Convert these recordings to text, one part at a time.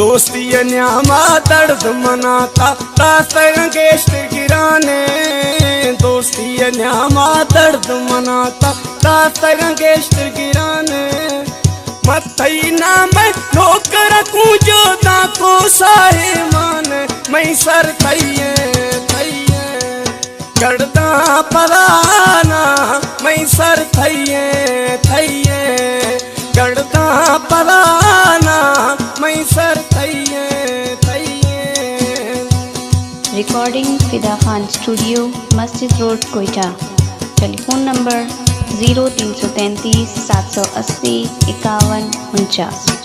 दोस्ती न्यामा दर्द मनाता तासगेस्ट गिराने। दोस्ती न्यामा दर्द मनाता तासगेस्ट गिराने। मथई ना मैं नौकर कूजो दाको साहे मान मैं सर थैये थैये करदा पराना मैं सर थैये थैये करदा पराना मैं सर थैये थैये। Recording Fida Khan studio, Masjid road, Quetta. Telephone number 0333 780 5149।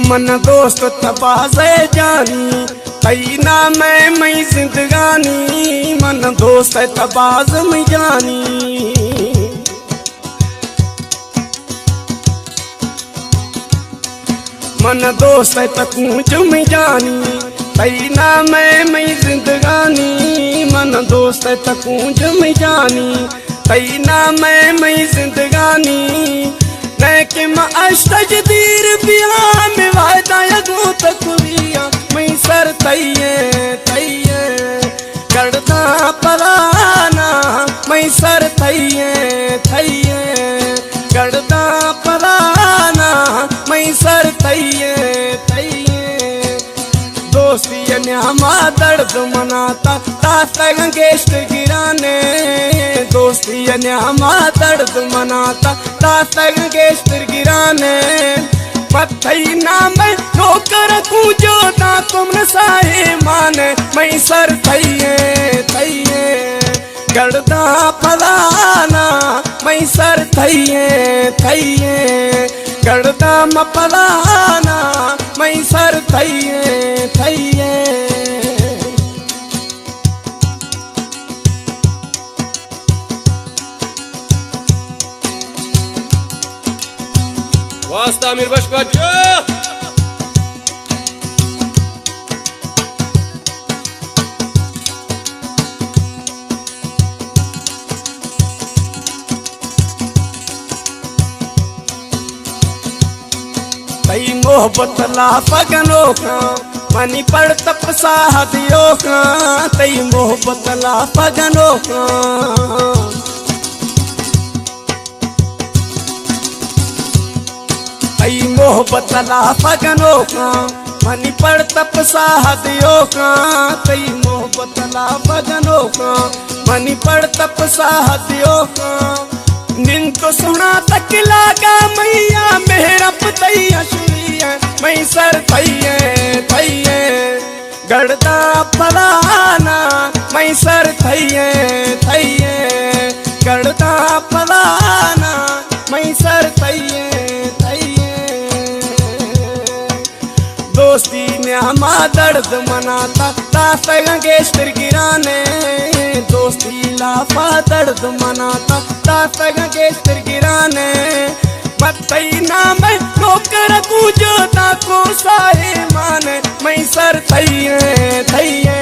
मन दोस्त तबाज़े जानी कई ना मैं जिंदगानी। मन दोस्त तबाज़ में जानी। मन दोस्त तकूंज में जानी कई ना मैं जिंदगानी। मन दोस्त तकूंज में जानी कई ना मैं जिंदगानी। कि अष्टजदीर बिया में वायदा यगो तकविया मैं सर थैये थैये करदा पराना मैं सर थैये थैये करदा पराना मैं सर थैये थैये। दोस्ती न्यामा दर्द मनाता तासगेस्ट गिराने। दोस्ती न्यामा दर्द मनाता तासगेस्ट गिराने। मथई ना मैं नौकर कूजो दाकुम साहे मान मैं सर थैये थैये करदा पराना मैं सर थैये थैये करदा पराना मैं सर थैये थैये। वास्ता अमीर बशपत कई मोहब्बत ला पगनो का मनी पड़ तपसा हदियो का। कई मोहब्बत ला पगनो का कई मोहब्बत ला पगनो का मनी पड़ तपसा हदियो का। कई मोहब्बत ला पगनो का मनी पड़ तपसा हदियो का। निन तो सुना तक लागा मैया मेरा पतैया शुरिया मैं सर थैये थैये गड़दा पराना मैं सर थैये थैये गड़दा पराना मैं सर थैये थैये। दोस्ती न्यामा दर्द मनाता तासगेस्ट गिराने। दोस्ती लाफा दर्द मनाता तासगेस्ट गिराने। मथई ना मैं नौकर कूजो दाको साहे मान मैं सर थैये थैये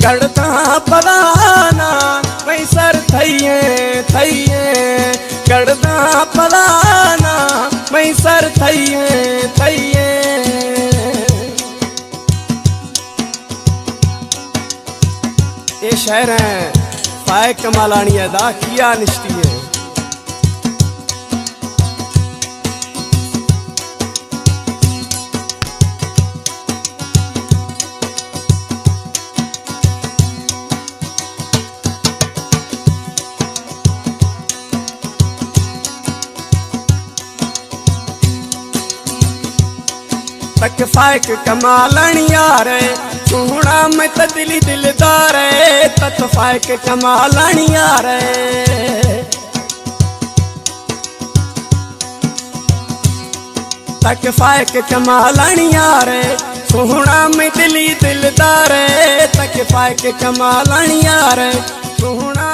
करदा पराना मैं सर थैये थैये करदा पराना मैं सर थैये थैये। ये शहर है फाय कमालानी अदा किया निश्ती है। तक फायक कमालनी यार सोहना मैं तो दिली दिलदार है। तक फायक कमालनी यार तक फायक कमालनी यार सोहना मैं दिली दिलदार है। तक फायक कमालनी यार सोहना